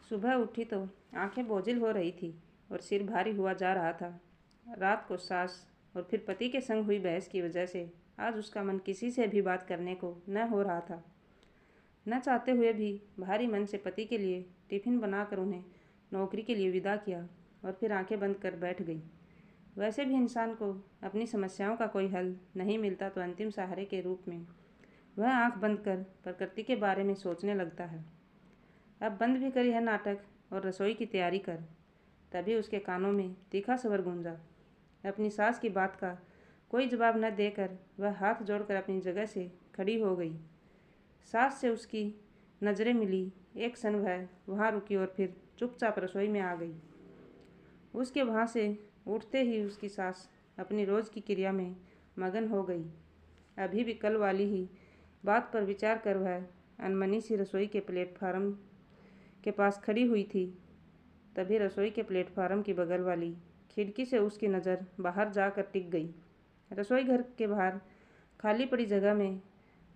सुबह उठी तो आंखें बोझिल हो रही थी और सिर भारी हुआ जा रहा था। रात को सास और फिर पति के संग हुई बहस की वजह से आज उसका मन किसी से भी बात करने को न हो रहा था। न चाहते हुए भी भारी मन से पति के लिए टिफिन बनाकर उन्हें नौकरी के लिए विदा किया और फिर आंखें बंद कर बैठ गई। वैसे भी इंसान को अपनी समस्याओं का कोई हल नहीं मिलता तो अंतिम सहारे के रूप में वह आंख बंद कर प्रकृति के बारे में सोचने लगता है। अब बंद भी करी है नाटक और रसोई की तैयारी कर। तभी उसके कानों में तीखा स्वर गूंजा। अपनी सास की बात का कोई जवाब न देकर वह हाथ जोड़कर अपनी जगह से खड़ी हो गई। सास से उसकी नज़रें मिली। एक क्षण वह वहाँ रुकी और फिर चुपचाप रसोई में आ गई। उसके वहाँ से उठते ही उसकी सास अपनी रोज़ की क्रिया में मगन हो गई। अभी भी कल वाली ही बात पर विचार कर वह अनमनी सी रसोई के प्लेटफार्म के पास खड़ी हुई थी। तभी रसोई के प्लेटफार्म की बगल वाली खिड़की से उसकी नज़र बाहर जाकर टिक गई। रसोई घर के बाहर खाली पड़ी जगह में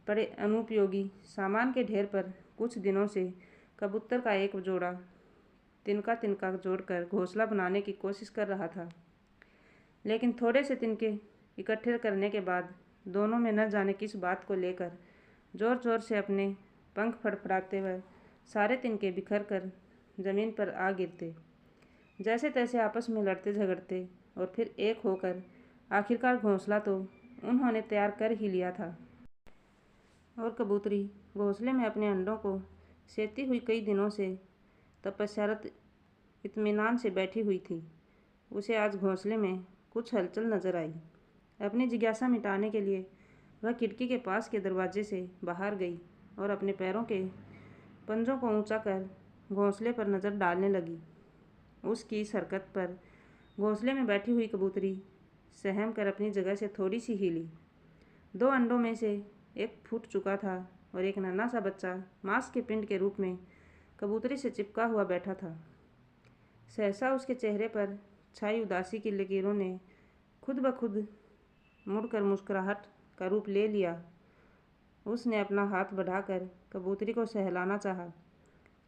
पड़े अनुपयोगी सामान के ढेर पर कुछ दिनों से कबूतर का एक जोड़ा तिनका तिनका जोड़कर घोंसला बनाने की कोशिश कर रहा था। लेकिन थोड़े से तिनके इकट्ठे करने के बाद दोनों में न जाने किस बात को लेकर जोर जोर से अपने पंख फड़फड़ाते हुए सारे तिनके बिखर कर जमीन पर आ गिरते। जैसे तैसे आपस में लड़ते झगड़ते और फिर एक होकर आखिरकार घोंसला तो उन्होंने तैयार कर ही लिया था। और कबूतरी घोंसले में अपने अंडों को सेती हुई कई दिनों से तपस्यारत इत्मीनान से बैठी हुई थी। उसे आज घोंसले में कुछ हलचल नजर आई। अपनी जिज्ञासा मिटाने के लिए वह खिड़की के पास के दरवाजे से बाहर गई और अपने पैरों के पंजों को ऊंचा कर घोंसले पर नज़र डालने लगी। उसकी इस हरकत पर घोंसले में बैठी हुई कबूतरी सहम कर अपनी जगह से थोड़ी सी हिली। 2 अंडों में से एक फूट चुका था और एक नन्हा सा बच्चा मांस के पिंड के रूप में कबूतरी से चिपका हुआ बैठा था। सहसा उसके चेहरे पर छाई उदासी की लकीरों ने खुद ब खुद मुड़कर मुस्कुराहट का रूप ले लिया। उसने अपना हाथ बढ़ाकर कबूतरी को सहलाना चाहा,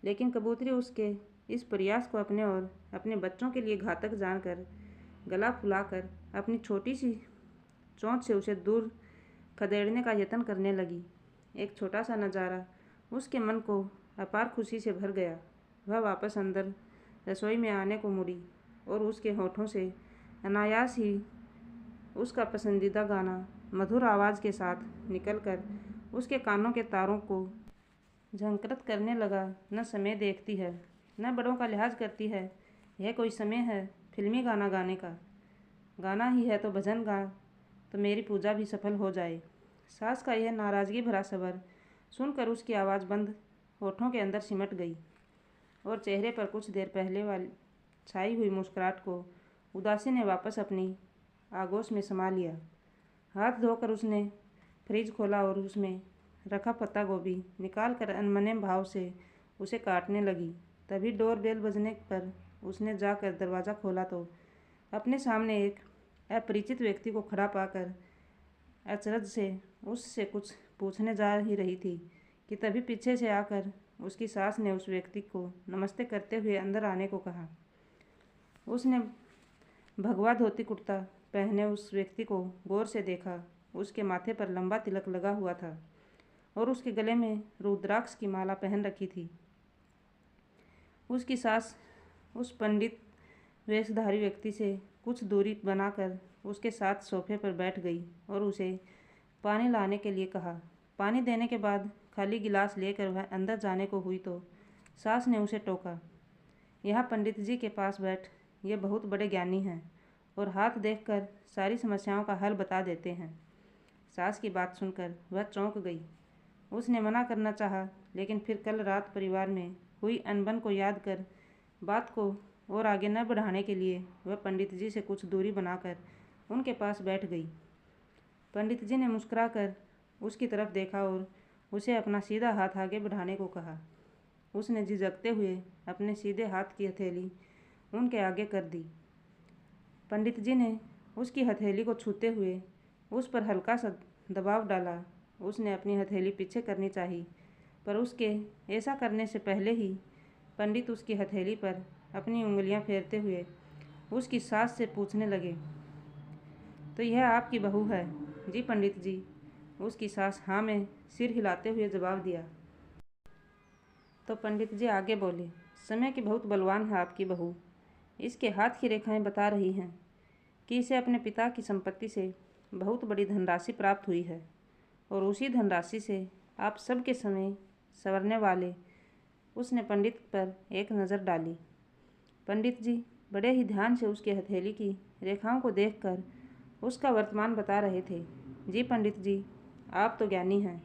लेकिन कबूतरी उसके इस प्रयास को अपने और अपने बच्चों के लिए घातक जानकर गला फुलाकर अपनी छोटी सी चोंच से उसे दूर खदेड़ने का यत्न करने लगी। एक छोटा सा नज़ारा उसके मन को अपार खुशी से भर गया। वह वापस अंदर रसोई में आने को मुड़ी और उसके होठों से अनायास ही उसका पसंदीदा गाना मधुर आवाज़ के साथ निकलकर उसके कानों के तारों को झंकृत करने लगा। न समय देखती है, न बड़ों का लिहाज करती है। यह कोई समय है फिल्मी गाना गाने का? गाना ही है तो भजन गा तो मेरी पूजा भी सफल हो जाए। सास का यह नाराज़गी भरा स्वर सुनकर उसकी आवाज़ बंद होठों के अंदर सिमट गई और चेहरे पर कुछ देर पहले वाली छाई हुई मुस्कुराहट को उदासी ने वापस अपनी आगोश में समा लिया। हाथ धोकर उसने फ्रिज खोला और उसमें रखा पत्ता गोभी निकाल कर अनमने भाव से उसे काटने लगी। तभी डोरबेल बजने पर उसने जाकर दरवाज़ा खोला तो अपने सामने एक अपरिचित व्यक्ति को खड़ा पाकर अचरज से उससे कुछ पूछने जा ही रही थी कि तभी पीछे से आकर उसकी सास ने उस व्यक्ति को नमस्ते करते हुए अंदर आने को कहा। उसने भगवा धोती कुर्ता पहने उस व्यक्ति को गौर से देखा। उसके माथे पर लंबा तिलक लगा हुआ था और उसके गले में रुद्राक्ष की माला पहन रखी थी। उसकी सास उस पंडित वेशधारी व्यक्ति से कुछ दूरी बनाकर उसके साथ सोफे पर बैठ गई और उसे पानी लाने के लिए कहा। पानी देने के बाद खाली गिलास लेकर वह अंदर जाने को हुई तो सास ने उसे टोका। यहाँ पंडित जी के पास बैठ, ये बहुत बड़े ज्ञानी हैं और हाथ देखकर सारी समस्याओं का हल बता देते हैं। सास की बात सुनकर वह चौंक गई। उसने मना करना चाहा, लेकिन फिर कल रात परिवार में हुई अनबन को याद कर बात को और आगे न बढ़ाने के लिए वह पंडित जी से कुछ दूरी बनाकर उनके पास बैठ गई। पंडित जी ने मुस्कुराकर उसकी तरफ देखा और उसे अपना सीधा हाथ आगे बढ़ाने को कहा। उसने झिझकते हुए अपने सीधे हाथ की हथेली उनके आगे कर दी। पंडित जी ने उसकी हथेली को छूते हुए उस पर हल्का सा दबाव डाला। उसने अपनी हथेली पीछे करनी चाहिए, पर उसके ऐसा करने से पहले ही पंडित उसकी हथेली पर अपनी उंगलियां फेरते हुए उसकी सास से पूछने लगे, तो यह आपकी बहू है? जी पंडित जी, उसकी सास हाँ में सिर हिलाते हुए जवाब दिया। तो पंडित जी आगे बोले, समय की बहुत बलवान है आपकी बहू। इसके हाथ की रेखाएं बता रही हैं कि इसे अपने पिता की संपत्ति से बहुत बड़ी धनराशि प्राप्त हुई है और उसी धनराशि से आप सबके समय संवरने वाले। उसने पंडित पर एक नज़र डाली। पंडित जी बड़े ही ध्यान से उसकी हथेली की रेखाओं को देखकर उसका वर्तमान बता रहे थे। जी पंडित जी, आप तो ज्ञानी हैं।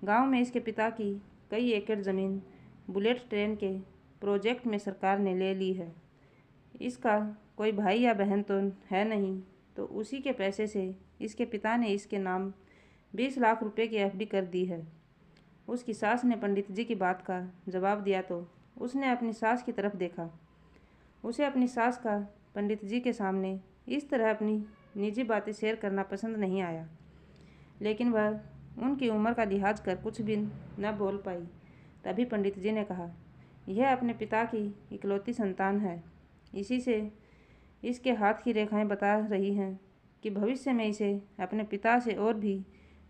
गांव में इसके पिता की कई एकड़ ज़मीन बुलेट ट्रेन के प्रोजेक्ट में सरकार ने ले ली है। इसका कोई भाई या बहन तो है नहीं, तो उसी के पैसे से इसके पिता ने इसके नाम 20 लाख रुपए की एफडी कर दी है। उसकी सास ने पंडित जी की बात का जवाब दिया तो उसने अपनी सास की तरफ देखा। उसे अपनी सास का पंडित जी के सामने इस तरह अपनी निजी बातें शेयर करना पसंद नहीं आया, लेकिन वह उनकी उम्र का लिहाज कर कुछ भी न बोल पाई। तभी पंडित जी ने कहा, यह अपने पिता की इकलौती संतान है। इसी से इसके हाथ की रेखाएं बता रही हैं कि भविष्य में इसे अपने पिता से और भी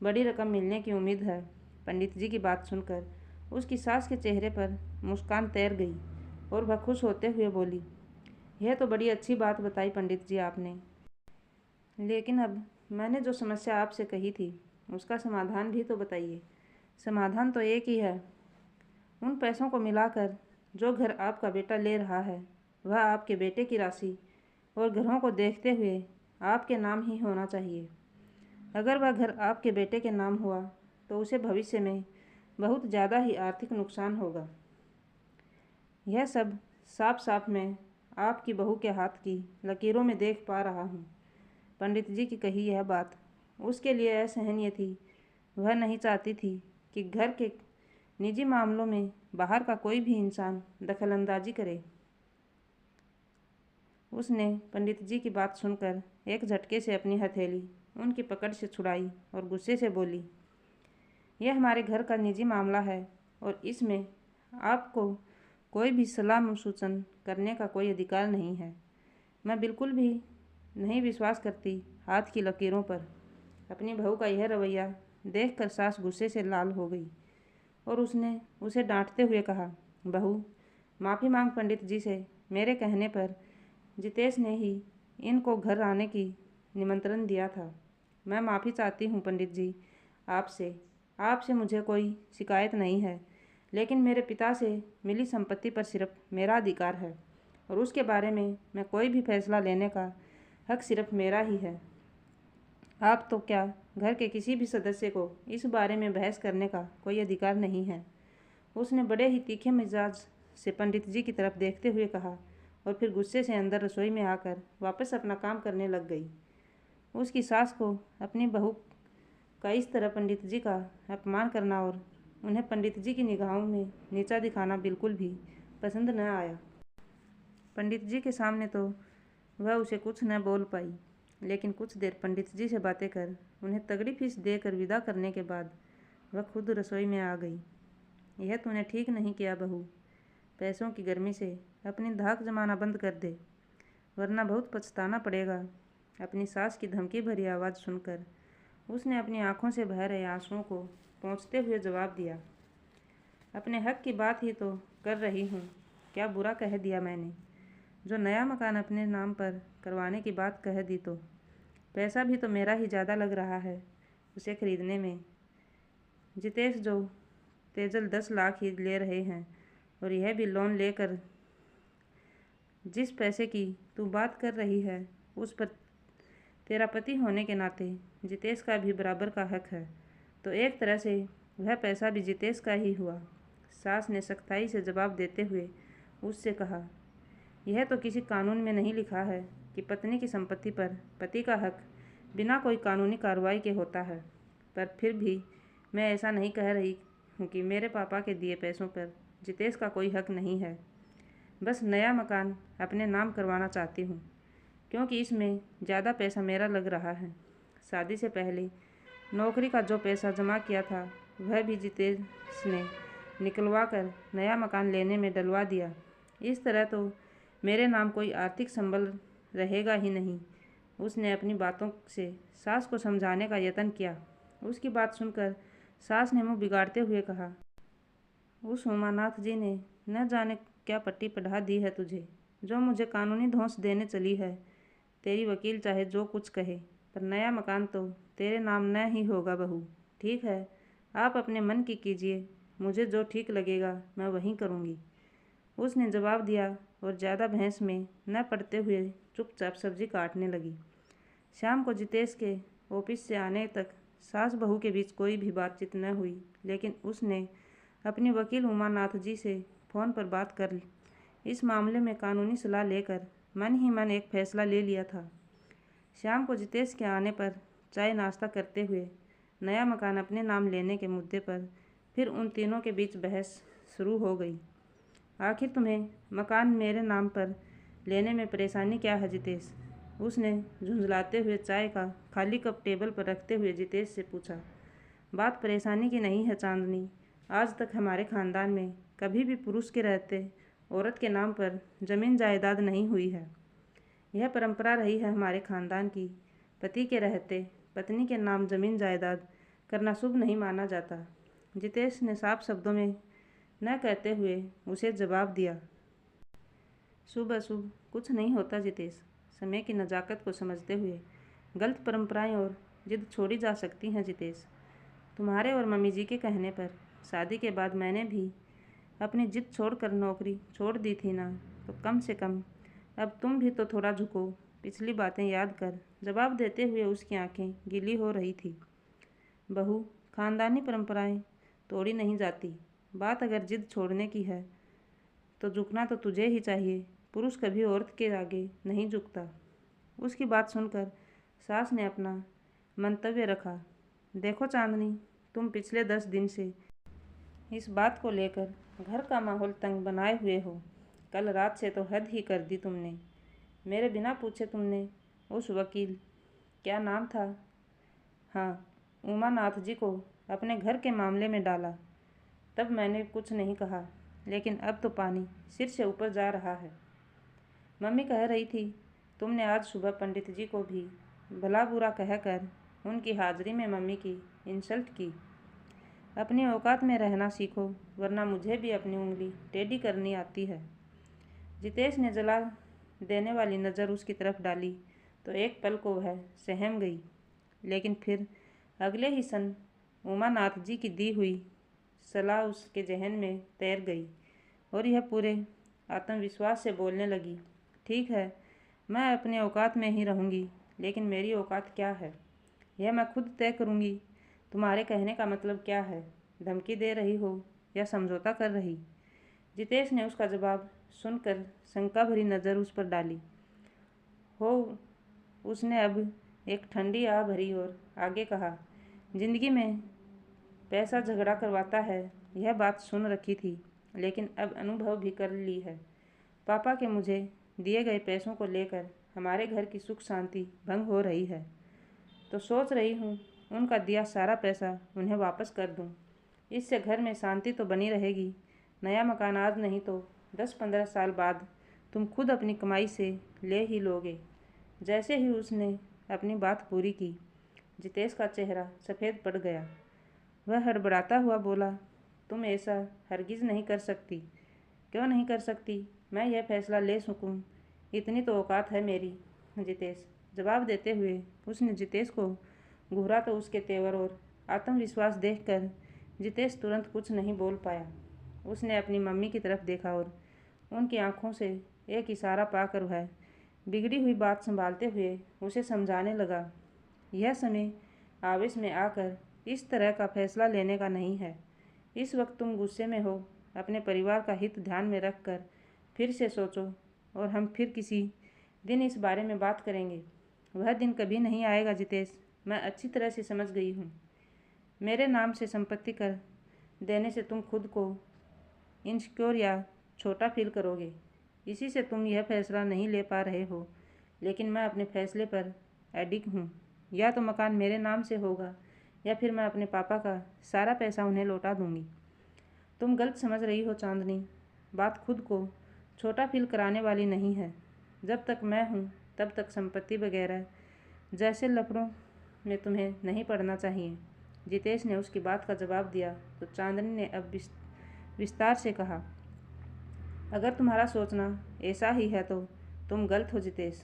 बड़ी रकम मिलने की उम्मीद है। पंडित जी की बात सुनकर उसकी सास के चेहरे पर मुस्कान तैर गई और वह खुश होते हुए बोली, यह तो बड़ी अच्छी बात बताई पंडित जी आपने। लेकिन अब मैंने जो समस्या आपसे कही थी उसका समाधान भी तो बताइए। समाधान तो एक ही है। उन पैसों को मिलाकर जो घर आपका बेटा ले रहा है वह आपके बेटे की राशि और घरों को देखते हुए आपके नाम ही होना चाहिए। अगर वह घर आपके बेटे के नाम हुआ तो उसे भविष्य में बहुत ज़्यादा ही आर्थिक नुकसान होगा। यह सब साफ साफ मैं आपकी बहू के हाथ की लकीरों में देख पा रहा हूँ। पंडित जी की कही यह बात उसके लिए असहनीय थी। वह नहीं चाहती थी कि घर के निजी मामलों में बाहर का कोई भी इंसान दखलंदाजी करे। उसने पंडित जी की बात सुनकर एक झटके से अपनी हथेली उनकी पकड़ से छुड़ाई और गुस्से से बोली, यह हमारे घर का निजी मामला है और इसमें आपको कोई भी सलाह सूचन करने का कोई अधिकार नहीं है। मैं बिल्कुल भी नहीं विश्वास करती हाथ की लकीरों पर। अपनी बहू का यह रवैया देखकर सास गुस्से से लाल हो गई और उसने उसे डांटते हुए कहा, बहू माफ़ी मांग पंडित जी से। मेरे कहने पर जितेश ने ही इनको घर आने की निमंत्रण दिया था। मैं माफ़ी चाहती हूँ पंडित जी आपसे मुझे कोई शिकायत नहीं है, लेकिन मेरे पिता से मिली संपत्ति पर सिर्फ मेरा अधिकार है और उसके बारे में मैं कोई भी फैसला लेने का हक सिर्फ मेरा ही है। आप तो क्या घर के किसी भी सदस्य को इस बारे में बहस करने का कोई अधिकार नहीं है। उसने बड़े ही तीखे मिजाज से पंडित जी की तरफ देखते हुए कहा और फिर गुस्से से अंदर रसोई में आकर वापस अपना काम करने लग गई। उसकी सास को अपनी बहू का इस तरह पंडित जी का अपमान करना और उन्हें पंडित जी की निगाहों में नीचा दिखाना बिल्कुल भी पसंद न आया। पंडित जी के सामने तो वह उसे कुछ न बोल पाई, लेकिन कुछ देर पंडित जी से बातें कर उन्हें तगड़ी फीस देकर विदा करने के बाद वह खुद रसोई में आ गई। यह तूने ठीक नहीं किया बहू। पैसों की गर्मी से अपनी धाक जमाना बंद कर दे, वरना बहुत पछताना पड़ेगा। अपनी सास की धमकी भरी आवाज़ सुनकर उसने अपनी आंखों से बह रहे आंसुओं को पोंछते हुए जवाब दिया, अपने हक की बात ही तो कर रही हूँ। क्या बुरा कह दिया मैंने? जो नया मकान अपने नाम पर करवाने की बात कह दी तो पैसा भी तो मेरा ही ज़्यादा लग रहा है उसे खरीदने में। जितेश जो तेजल 10 लाख ही ले रहे हैं और यह भी लोन लेकर। जिस पैसे की तू बात कर रही है उस पर तेरा पति होने के नाते जितेश का भी बराबर का हक है, तो एक तरह से वह पैसा भी जितेश का ही हुआ। सास ने सख्ताई से जवाब देते हुए उससे कहा, यह तो किसी कानून में नहीं लिखा है कि पत्नी की संपत्ति पर पति का हक बिना कोई कानूनी कार्रवाई के होता है, पर फिर भी मैं ऐसा नहीं कह रही हूँ कि मेरे पापा के दिए पैसों पर जितेश का कोई हक नहीं है। बस नया मकान अपने नाम करवाना चाहती हूँ, क्योंकि इसमें ज़्यादा पैसा मेरा लग रहा है। शादी से पहले नौकरी का जो पैसा जमा किया था वह भी जितेश ने निकलवा कर नया मकान लेने में डलवा दिया। इस तरह तो मेरे नाम कोई आर्थिक संबल रहेगा ही नहीं। उसने अपनी बातों से सास को समझाने का यत्न किया। उसकी बात सुनकर सास ने मुंह बिगाड़ते हुए कहा, उस उमानाथ जी ने न जाने क्या पट्टी पढ़ा दी है तुझे, जो मुझे कानूनी धौंस देने चली है। तेरी वकील चाहे जो कुछ कहे, पर नया मकान तो तेरे नाम न ही होगा बहू। ठीक है, आप अपने मन की कीजिए, मुझे जो ठीक लगेगा मैं वहीं करूँगी। उसने जवाब दिया और ज़्यादा बहस में न पड़ते हुए चुपचाप सब्जी काटने लगी। शाम को जितेश के ऑफिस से आने तक सास बहू के बीच कोई भी बातचीत न हुई, लेकिन उसने अपनी वकील उमानाथ जी से फ़ोन पर बात कर इस मामले में कानूनी सलाह लेकर मन ही मन एक फैसला ले लिया था। शाम को जितेश के आने पर चाय नाश्ता करते हुए नया मकान अपने नाम लेने के मुद्दे पर फिर उन तीनों के बीच बहस शुरू हो गई। आखिर तुम्हें मकान मेरे नाम पर लेने में परेशानी क्या है जितेश? उसने झुंझलाते हुए चाय का खाली कप टेबल पर रखते हुए जितेश से पूछा। बात परेशानी की नहीं है चांदनी। आज तक हमारे खानदान में कभी भी पुरुष के रहते औरत के नाम पर जमीन जायदाद नहीं हुई है। यह परंपरा रही है हमारे खानदान की। पति के रहते पत्नी के नाम जमीन जायदाद करना शुभ नहीं माना जाता। जितेश ने साफ शब्दों में न कहते हुए उसे जवाब दिया। शुभ अशुभ कुछ नहीं होता जितेश। समय की नज़ाकत को समझते हुए गलत परंपराएं और जिद छोड़ी जा सकती हैं जितेश। तुम्हारे और मम्मी जी के कहने पर शादी के बाद मैंने भी अपनी जिद छोड़कर नौकरी छोड़ दी थी ना, तो कम से कम अब तुम भी तो थोड़ा झुको, पिछली बातें याद कर। जवाब देते हुए उसकी आंखें गीली हो रही थी। बहू, खानदानी परंपराएं तोड़ी नहीं जाती। बात अगर जिद छोड़ने की है तो झुकना तो तुझे ही चाहिए। पुरुष कभी औरत के आगे नहीं झुकता। उसकी बात सुनकर सास ने अपना मंतव्य रखा। देखो चांदनी, तुम पिछले 10 दिन से इस बात को लेकर घर का माहौल तंग बनाए हुए हो। कल रात से तो हद ही कर दी तुमने। मेरे बिना पूछे तुमने उस वकील, क्या नाम था, हाँ, उमानाथ जी को अपने घर के मामले में डाला। तब मैंने कुछ नहीं कहा, लेकिन अब तो पानी सिर से ऊपर जा रहा है। मम्मी कह रही थी तुमने आज सुबह पंडित जी को भी भला बुरा कहकर उनकी हाजिरी में मम्मी की इंसल्ट की। अपनी औकात में रहना सीखो, वरना मुझे भी अपनी उंगली टेढ़ी करनी आती है। जितेश ने जला देने वाली नज़र उसकी तरफ डाली तो एक पल को वह सहम गई, लेकिन फिर अगले ही क्षण उमानाथ जी की दी हुई सलाह उसके जहन में तैर गई और यह पूरे आत्मविश्वास से बोलने लगी। ठीक है, मैं अपने औकात में ही रहूँगी, लेकिन मेरी औकात क्या है यह मैं खुद तय करूँगी। तुम्हारे कहने का मतलब क्या है? धमकी दे रही हो या समझौता कर रही? जितेश ने उसका जवाब सुनकर शंका भरी नज़र उस पर डाली। हो उसने अब एक ठंडी आह भरी और आगे कहा, जिंदगी में पैसा झगड़ा करवाता है, यह बात सुन रखी थी, लेकिन अब अनुभव भी कर ली है। पापा के मुझे दिए गए पैसों को लेकर हमारे घर की सुख शांति भंग हो रही है, तो सोच रही हूँ उनका दिया सारा पैसा उन्हें वापस कर दूँ। इससे घर में शांति तो बनी रहेगी। नया मकान आज नहीं तो 10-15 साल बाद तुम खुद अपनी कमाई से ले ही लोगे। जैसे ही उसने अपनी बात पूरी की, जितेश का चेहरा सफ़ेद पड़ गया। वह हड़बड़ाता हुआ बोला, तुम ऐसा हरगिज़ नहीं कर सकती। क्यों नहीं कर सकती? मैं यह फैसला ले सकूं, इतनी तो औकात है मेरी। जितेश जवाब देते हुए उसने जितेश को घूरा तो उसके तेवर और आत्मविश्वास देखकर जितेश तुरंत कुछ नहीं बोल पाया। उसने अपनी मम्मी की तरफ देखा और उनकी आंखों से एक इशारा पाकर वह बिगड़ी हुई बात संभालते हुए उसे समझाने लगा। यह समय आवेश में आकर इस तरह का फैसला लेने का नहीं है। इस वक्त तुम गुस्से में हो। अपने परिवार का हित ध्यान में रखकर फिर से सोचो और हम फिर किसी दिन इस बारे में बात करेंगे। वह दिन कभी नहीं आएगा जितेश, मैं अच्छी तरह से समझ गई हूँ। मेरे नाम से संपत्ति कर देने से तुम खुद को इनसिक्योर या छोटा फील करोगे। इसी से तुम यह फैसला नहीं ले पा रहे हो, लेकिन मैं अपने फैसले पर अडिग हूँ। या तो मकान मेरे नाम से होगा या फिर मैं अपने पापा का सारा पैसा उन्हें लौटा दूँगी। तुम गलत समझ रही हो चांदनी। बात खुद को छोटा फील कराने वाली नहीं है। जब तक मैं हूँ तब तक संपत्ति वगैरह जैसे लफड़ों में तुम्हें नहीं पड़ना चाहिए। जितेश ने उसकी बात का जवाब दिया तो चांदनी ने अब विस्तार से कहा, अगर तुम्हारा सोचना ऐसा ही है तो तुम गलत हो जितेश।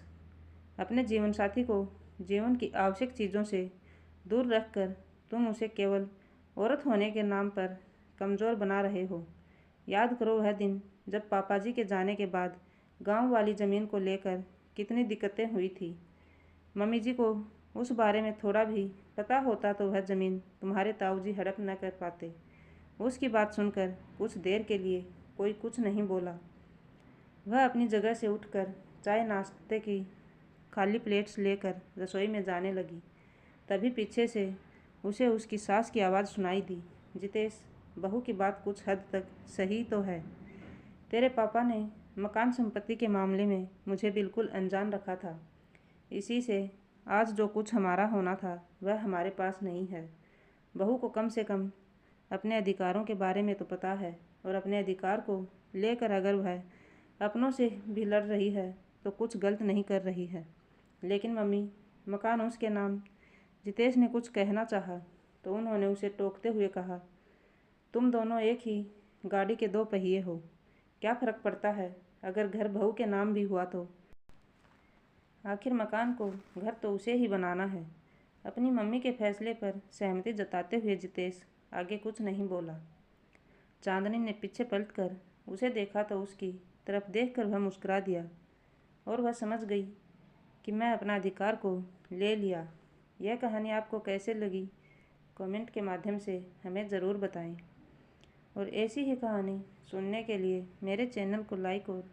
अपने जीवन साथी को जीवन की आवश्यक चीज़ों से दूर रखकर तुम उसे केवल औरत होने के नाम पर कमज़ोर बना रहे हो। याद करो वह दिन जब पापा जी के जाने के बाद गांव वाली ज़मीन को लेकर कितनी दिक्कतें हुई थी। मम्मी जी को उस बारे में थोड़ा भी पता होता तो वह ज़मीन तुम्हारे ताऊजी हड़प न कर पाते। उसकी बात सुनकर कुछ देर के लिए कोई कुछ नहीं बोला। वह अपनी जगह से उठकर चाय नाश्ते की खाली प्लेट्स लेकर रसोई में जाने लगी। तभी पीछे से उसे उसकी सास की आवाज़ सुनाई दी, जितेश, बहू की बात कुछ हद तक सही तो है। तेरे पापा ने मकान संपत्ति के मामले में मुझे बिल्कुल अनजान रखा था। इसी से आज जो कुछ हमारा होना था वह हमारे पास नहीं है। बहू को कम से कम अपने अधिकारों के बारे में तो पता है, और अपने अधिकार को लेकर अगर वह अपनों से भी लड़ रही है तो कुछ गलत नहीं कर रही है। लेकिन मम्मी, मकान उसके नाम। जितेश ने कुछ कहना चाहा तो उन्होंने उसे टोकते हुए कहा, तुम दोनों एक ही गाड़ी के दो पहिए हो। क्या फ़र्क पड़ता है अगर घर बहू के नाम भी हुआ तो? आखिर मकान को घर तो उसे ही बनाना है। अपनी मम्मी के फैसले पर सहमति जताते हुए जितेश आगे कुछ नहीं बोला। चांदनी ने पीछे पलटकर उसे देखा तो उसकी तरफ देखकर वह मुस्कुरा दिया, और वह समझ गई कि मैं अपना अधिकार को ले लिया। यह कहानी आपको कैसे लगी कमेंट के माध्यम से हमें ज़रूर बताएं, और ऐसी ही कहानी सुनने के लिए मेरे चैनल को लाइक और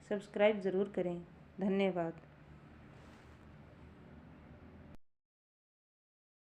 सब्सक्राइब ज़रूर करें। धन्यवाद।